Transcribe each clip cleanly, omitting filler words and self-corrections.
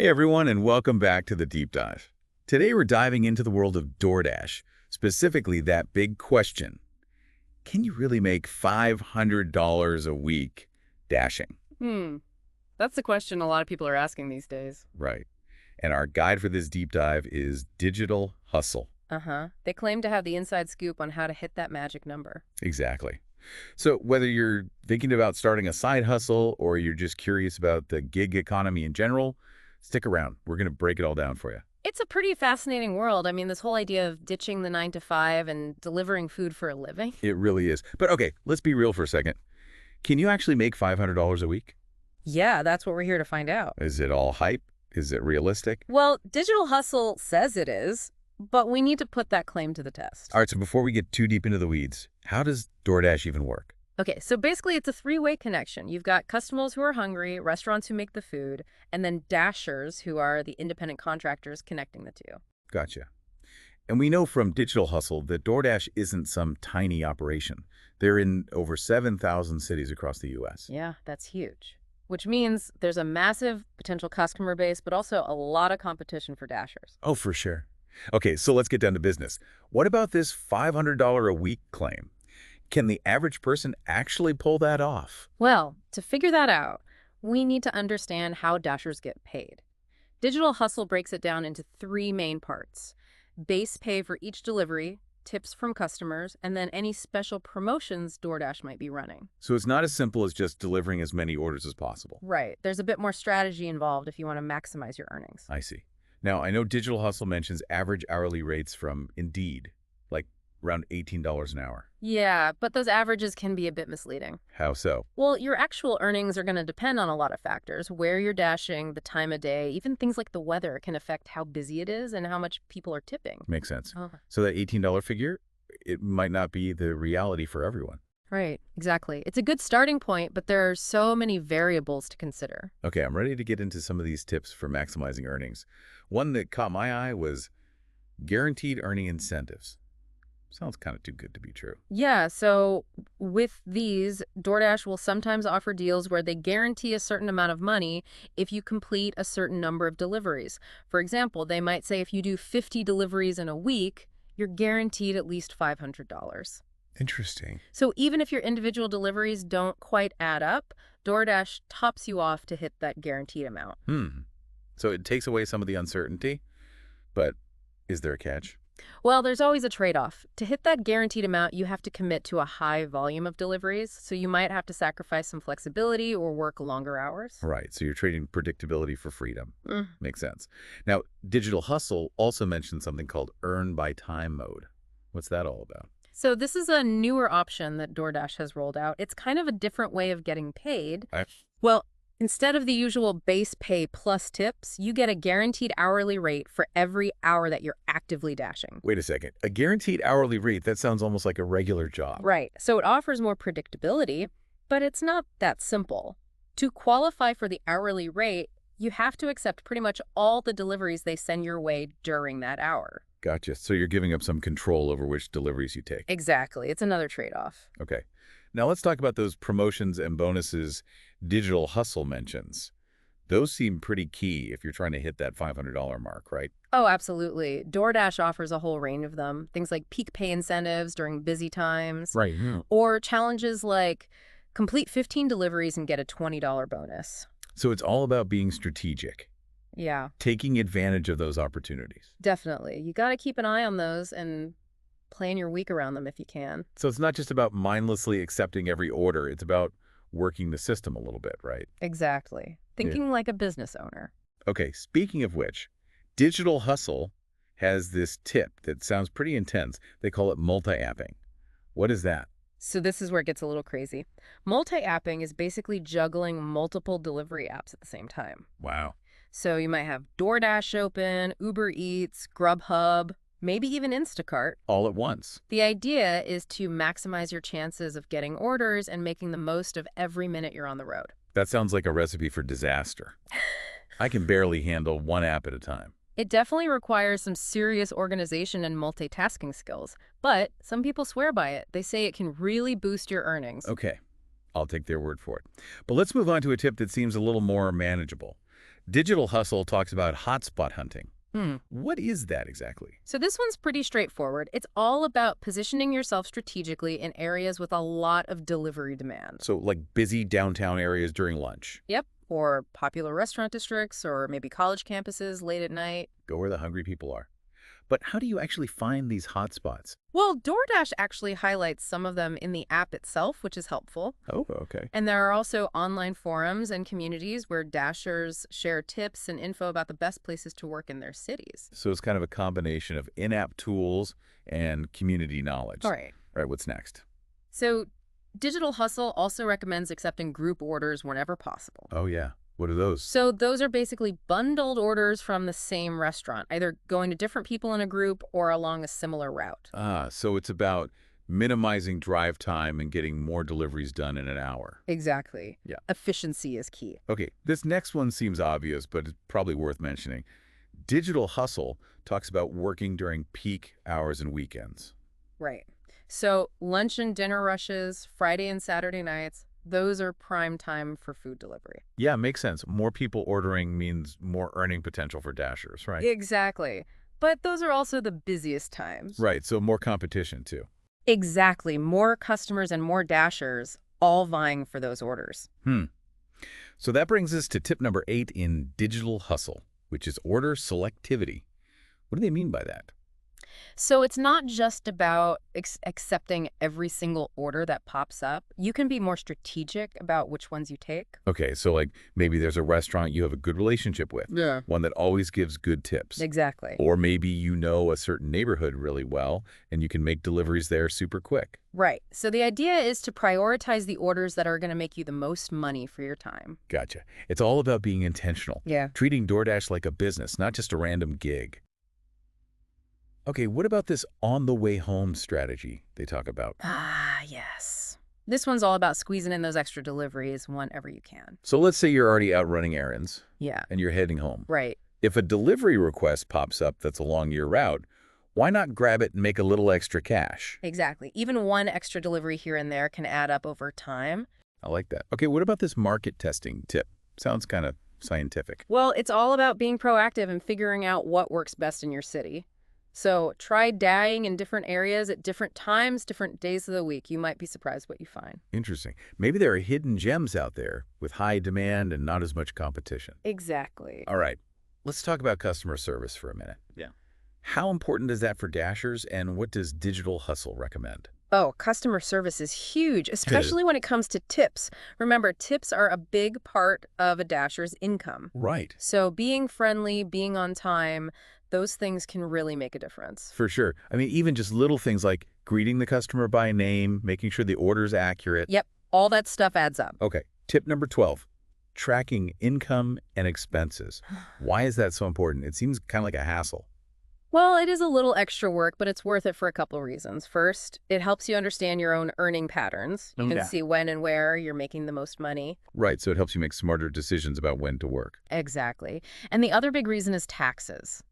Hey everyone, and welcome back to the Deep Dive. Today we're diving into the world of DoorDash, specifically that big question. Can you really make $500 a week dashing? Hmm. That's the question a lot of people are asking these days. Right. And our guide for this deep dive is Digital Hustle. Uh-huh. They claim to have the inside scoop on how to hit that magic number. Exactly. So whether you're thinking about starting a side hustle or you're just curious about the gig economy in general, stick around. We're going to break it all down for you. It's a pretty fascinating world. I mean, this whole idea of ditching the 9 to 5 and delivering food for a living. It really is. But okay, let's be real for a second. Can you actually make $500 a week? Yeah, that's what we're here to find out. Is it all hype? Is it realistic? Well, Digital Hustle says it is, but we need to put that claim to the test. All right, so before we get too deep into the weeds, how does DoorDash even work? Okay, so basically it's a three-way connection. You've got customers who are hungry, restaurants who make the food, and then dashers who are the independent contractors connecting the two. Gotcha. And we know from Digital Hustle that DoorDash isn't some tiny operation. They're in over 7,000 cities across the U.S. Yeah, that's huge. Which means there's a massive potential customer base, but also a lot of competition for dashers. Oh, for sure. Okay, so let's get down to business. What about this $500 a week claim? Can the average person actually pull that off? Well, to figure that out, we need to understand how dashers get paid. Digital Hustle breaks it down into three main parts: base pay for each delivery, tips from customers, and then any special promotions DoorDash might be running. So it's not as simple as just delivering as many orders as possible. Right. There's a bit more strategy involved if you want to maximize your earnings. I see. Now, I know Digital Hustle mentions average hourly rates from Indeed, like around $18 an hour. Yeah, but those averages can be a bit misleading. How so? Well, your actual earnings are going to depend on a lot of factors. Where you're dashing, the time of day, even things like the weather can affect how busy it is and how much people are tipping. Makes sense. Oh. So that $18 figure, it might not be the reality for everyone. Right, exactly. It's a good starting point, but there are so many variables to consider. Okay, I'm ready to get into some of these tips for maximizing earnings. One that caught my eye was guaranteed earning incentives. Sounds kind of too good to be true. Yeah, so with these, DoorDash will sometimes offer deals where they guarantee a certain amount of money if you complete a certain number of deliveries. For example, they might say if you do 50 deliveries in a week, you're guaranteed at least $500. Interesting. So even if your individual deliveries don't quite add up, DoorDash tops you off to hit that guaranteed amount. So it takes away some of the uncertainty, but is there a catch? Well, there's always a trade-off. To hit that guaranteed amount, you have to commit to a high volume of deliveries, so you might have to sacrifice some flexibility or work longer hours. Right, so you're trading predictability for freedom. Mm. Makes sense. Now, Digital Hustle also mentioned something called Earn by Time mode. What's that all about? So this is a newer option that DoorDash has rolled out. It's kind of a different way of getting paid. Well, instead of the usual base pay plus tips, you get a guaranteed hourly rate for every hour that you're actively dashing. Wait a second. A guaranteed hourly rate, that sounds almost like a regular job. Right. So it offers more predictability, but it's not that simple. To qualify for the hourly rate, you have to accept pretty much all the deliveries they send your way during that hour. Gotcha. So you're giving up some control over which deliveries you take. Exactly. It's another trade-off. Okay. Now let's talk about those promotions and bonuses Digital Hustle mentions. Those seem pretty key if you're trying to hit that $500 mark, right? Oh, absolutely. DoorDash offers a whole range of them. Things like peak pay incentives during busy times. Right. Or challenges like complete 15 deliveries and get a $20 bonus. So it's all about being strategic, Yeah, taking advantage of those opportunities. definitely. You got to keep an eye on those and plan your week around them if you can. So it's not just about mindlessly accepting every order. It's about working the system a little bit, right? Exactly. Thinking like a business owner. Okay, speaking of which, Digital Hustle has this tip that sounds pretty intense. They call it multi-apping. What is that? So this is where it gets a little crazy. Multi-apping is basically juggling multiple delivery apps at the same time. Wow. So you might have DoorDash open, Uber Eats, Grubhub, maybe even Instacart. All at once. The idea is to maximize your chances of getting orders and making the most of every minute you're on the road. That sounds like a recipe for disaster. I can barely handle one app at a time. It definitely requires some serious organization and multitasking skills, but some people swear by it. They say it can really boost your earnings. Okay, I'll take their word for it. But let's move on to a tip that seems a little more manageable. Digital Hustle talks about hotspot hunting. Hmm. What is that exactly? So this one's pretty straightforward. It's all about positioning yourself strategically in areas with a lot of delivery demand. So like busy downtown areas during lunch. Yep. Or popular restaurant districts, or maybe college campuses late at night. Go where the hungry people are. But how do you actually find these hotspots? Well, DoorDash actually highlights some of them in the app itself, which is helpful. Oh, okay. And there are also online forums and communities where Dashers share tips and info about the best places to work in their cities. So it's kind of a combination of in-app tools and community knowledge. All right. All right, what's next? So Digital Hustle also recommends accepting group orders whenever possible. Oh, yeah. What are those? So those are basically bundled orders from the same restaurant, either going to different people in a group or along a similar route. So it's about minimizing drive time and getting more deliveries done in an hour. Exactly. Yeah. Efficiency is key. Okay, this next one seems obvious, but it's probably worth mentioning. Digital Hustle talks about working during peak hours and weekends. Right. So lunch and dinner rushes, Friday and Saturday nights, those are prime time for food delivery. Yeah, makes sense. More people ordering means more earning potential for Dashers, right? Exactly. But those are also the busiest times. Right, so more competition too. Exactly. More customers and more Dashers all vying for those orders. So that brings us to tip number 8 in Digital Hustle, which is order selectivity. What do they mean by that? So it's not just about accepting every single order that pops up. You can be more strategic about which ones you take. Okay, so like maybe there's a restaurant you have a good relationship with. Yeah. One that always gives good tips. Exactly. Or maybe you know a certain neighborhood really well and you can make deliveries there super quick. Right. So the idea is to prioritize the orders that are going to make you the most money for your time. Gotcha. It's all about being intentional. Yeah. Treating DoorDash like a business, not just a random gig. Okay, what about this on-the-way-home strategy they talk about? Ah, yes. This one's all about squeezing in those extra deliveries whenever you can. So let's say you're already out running errands Yeah. and you're heading home. Right. If a delivery request pops up that's along your route, why not grab it and make a little extra cash? Exactly. Even one extra delivery here and there can add up over time. I like that. Okay, what about this market testing tip? Sounds kind of scientific. Well, it's all about being proactive and figuring out what works best in your city. So try dyeing in different areas at different times, different days of the week. You might be surprised what you find. Interesting. Maybe there are hidden gems out there with high demand and not as much competition. Exactly. All right, let's talk about customer service for a minute. Yeah. How important is that for Dashers, and what does Digital Hustle recommend? Oh, customer service is huge, especially when it comes to tips. Remember, tips are a big part of a Dasher's income. Right. So being friendly, being on time, those things can really make a difference. For sure. I mean, even just little things like greeting the customer by name, making sure the order's accurate. Yep, all that stuff adds up. Okay, tip number 12, tracking income and expenses. Why is that so important? It seems kind of like a hassle. Well, it is a little extra work, but it's worth it for a couple of reasons. First, it helps you understand your own earning patterns. You can Yeah. see when and where you're making the most money. Right, so it helps you make smarter decisions about when to work. Exactly. And the other big reason is taxes.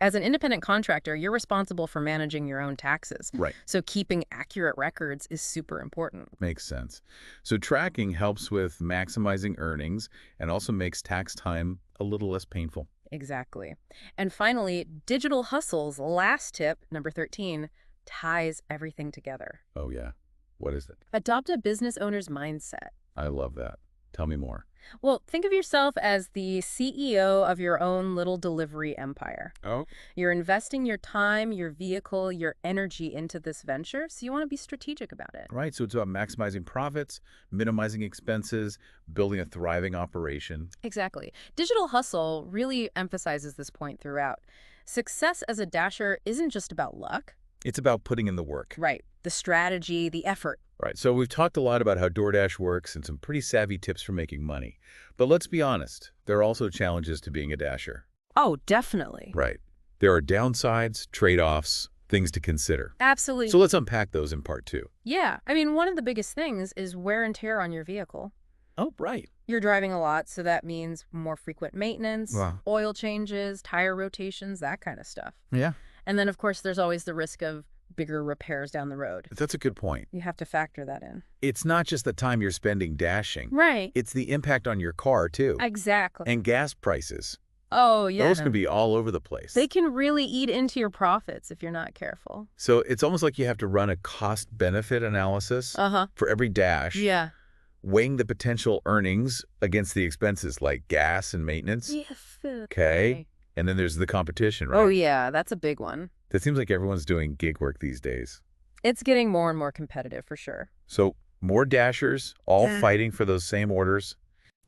As an independent contractor, you're responsible for managing your own taxes. Right. So keeping accurate records is super important. Makes sense. So tracking helps with maximizing earnings and also makes tax time a little less painful. Exactly. And finally, Digital Hustle's last tip, number 13, ties everything together. Oh, yeah. What is it? Adopt a business owner's mindset. I love that. Tell me more. Well, think of yourself as the CEO of your own little delivery empire. Oh? You're investing your time, your vehicle, your energy into this venture, so you want to be strategic about it. Right, so it's about maximizing profits, minimizing expenses, building a thriving operation. Exactly. Digital Hustle really emphasizes this point throughout. Success as a Dasher isn't just about luck. It's about putting in the work. Right. The strategy, the effort. Right, so we've talked a lot about how DoorDash works and some pretty savvy tips for making money. But let's be honest, there are also challenges to being a Dasher. Oh, definitely. Right. There are downsides, trade-offs, things to consider. Absolutely. So let's unpack those in part 2. Yeah. I mean, one of the biggest things is wear and tear on your vehicle. Oh, right. You're driving a lot, so that means more frequent maintenance, Wow. oil changes, tire rotations, that kind of stuff. Yeah. And then, of course, there's always the risk of bigger repairs down the road. That's a good point. You have to factor that in. It's not just the time you're spending dashing. Right. It's the impact on your car, too. Exactly. And gas prices. Oh, yeah. Those can be all over the place. They can really eat into your profits if you're not careful. So it's almost like you have to run a cost-benefit analysis for every dash, Yeah. weighing the potential earnings against the expenses like gas and maintenance. Yes. Okay. And then there's the competition, right? Oh, yeah. That's a big one. It seems like everyone's doing gig work these days. It's getting more and more competitive for sure. So more dashers, all fighting for those same orders.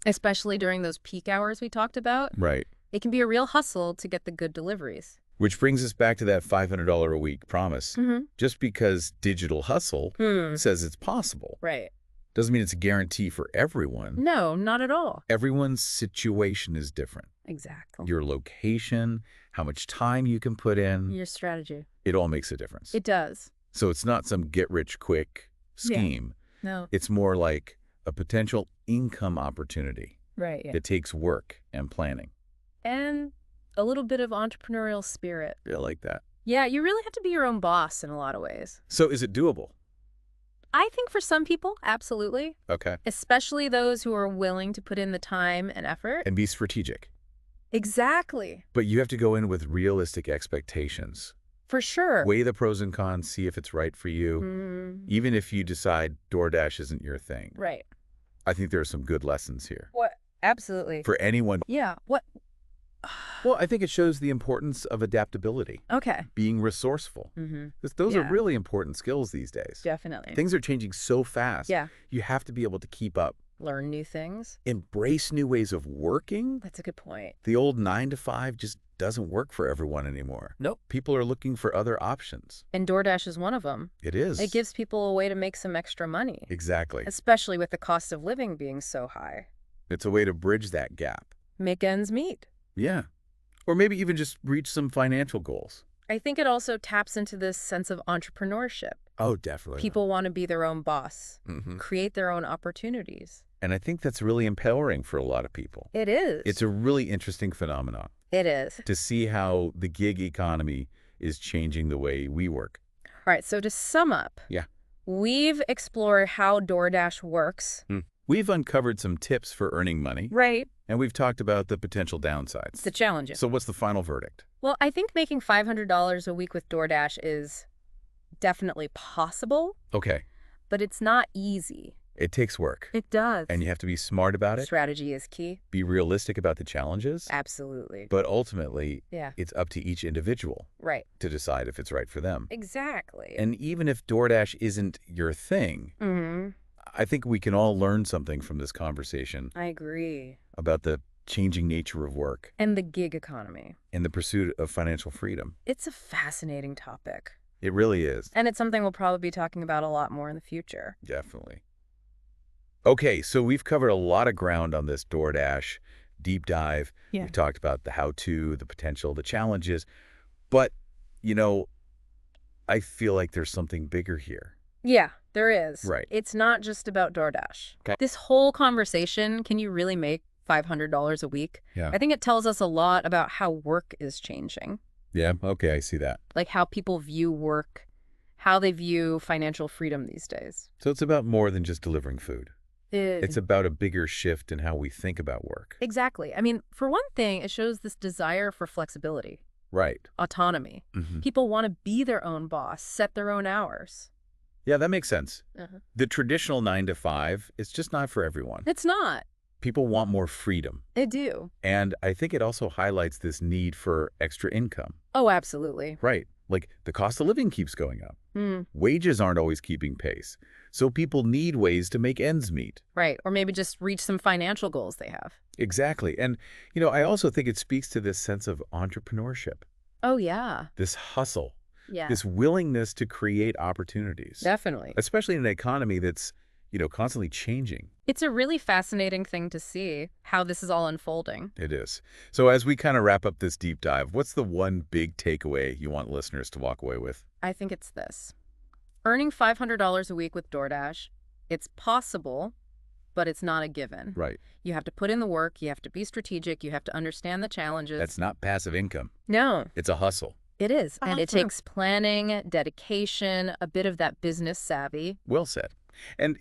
Especially during those peak hours we talked about. Right. It can be a real hustle to get the good deliveries. Which brings us back to that $500 a week promise. Just because digital hustle says it's possible Right. doesn't mean it's a guarantee for everyone. No, not at all. Everyone's situation is different. Exactly. Your location, how much time you can put in, Your strategy. it all makes a difference. It does. So it's not some get-rich-quick scheme. No. It's more like a potential income opportunity Right. Yeah. that takes work and planning. And a little bit of entrepreneurial spirit. I like that. Yeah, you really have to be your own boss in a lot of ways. So is it doable? I think for some people, absolutely. Okay. Especially those who are willing to put in the time and effort. And be strategic. Exactly. But you have to go in with realistic expectations. For sure. Weigh the pros and cons, see if it's right for you, even if you decide DoorDash isn't your thing. Right. I think there are some good lessons here. What? Absolutely. For anyone. Yeah. What? Well, I think it shows the importance of adaptability, Okay. being resourceful. Those are really important skills these days. Definitely. Things are changing so fast. Yeah. You have to be able to keep up. Learn new things. Embrace new ways of working. That's a good point. The old 9 to 5 just doesn't work for everyone anymore. Nope. People are looking for other options. And DoorDash is one of them. It is. It gives people a way to make some extra money. Exactly. Especially with the cost of living being so high. It's a way to bridge that gap. Make ends meet. Yeah. Or maybe even just reach some financial goals. I think it also taps into this sense of entrepreneurship. Oh, definitely. People want to be their own boss, Mm-hmm. create their own opportunities. And I think that's really empowering for a lot of people. It is. It's a really interesting phenomenon It is. to see how the gig economy is changing the way we work. All right, so to sum up, Yeah. we've explored how DoorDash works. We've uncovered some tips for earning money, Right. and we've talked about the potential downsides. The challenges. So what's the final verdict? Well, I think making $500 a week with DoorDash is definitely possible, Okay. but it's not easy. It takes work, It does. and you have to be smart about it, Strategy is key. be realistic about the challenges, Absolutely. but ultimately, Yeah. it's up to each individual Right. to decide if it's right for them. Exactly. And even if DoorDash isn't your thing, I think we can all learn something from this conversation I agree. about the changing nature of work And the gig economy. and the pursuit of financial freedom. It's a fascinating topic. It really is. And it's something we'll probably be talking about a lot more in the future. Definitely. Okay, so we've covered a lot of ground on this DoorDash deep dive. Yeah. We've talked about the how-to, the potential, the challenges. But, you know, I feel like there's something bigger here. Yeah, there is. Right. It's not just about DoorDash. Okay. This whole conversation, can you really make $500 a week? Yeah. I think it tells us a lot about how work is changing. Yeah, okay, I see that. Like how people view work, how they view financial freedom these days. So it's about more than just delivering food. It's about a bigger shift in how we think about work. Exactly. I mean, for one thing, it shows this desire for flexibility, Right. autonomy. Mm-hmm. People want to be their own boss, set their own hours. Yeah, that makes sense. Uh-huh. The traditional 9 to 5 is just not for everyone. It's not. People want more freedom. They do. And I think it also highlights this need for extra income. Oh, absolutely. Right. Like the cost of living keeps going up. Wages aren't always keeping pace. So people need ways to make ends meet. Right. Or maybe just reach some financial goals they have. Exactly. And, you know, I also think it speaks to this sense of entrepreneurship, Oh, yeah. this hustle, Yeah. this willingness to create opportunities, Definitely. especially in an economy that's, you know, constantly changing. It's a really fascinating thing to see how this is all unfolding. It is. So as we kind of wrap up this deep dive, what's the one big takeaway you want listeners to walk away with? I think it's this. Earning $500 a week with DoorDash, it's possible, but it's not a given. Right. You have to put in the work, you have to be strategic, you have to understand the challenges. That's not passive income. No. It's a hustle. It is, and it Awesome. takes planning, dedication, a bit of that business savvy. Well said. And,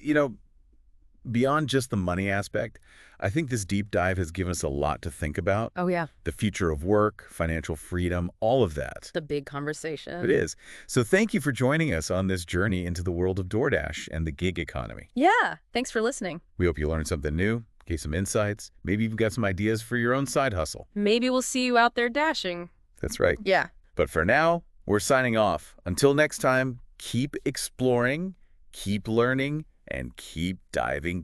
beyond just the money aspect, I think this deep dive has given us a lot to think about. Oh, yeah, The future of work, financial freedom, all of that. the big conversation. It is. So thank you for joining us on this journey into the world of DoorDash and the gig economy. Yeah, thanks for listening. We hope you learned something new, gave some insights, maybe you've got some ideas for your own side hustle. Maybe we'll see you out there dashing. That's right. Yeah. But for now, we're signing off. Until next time, keep exploring, keep learning, and keep diving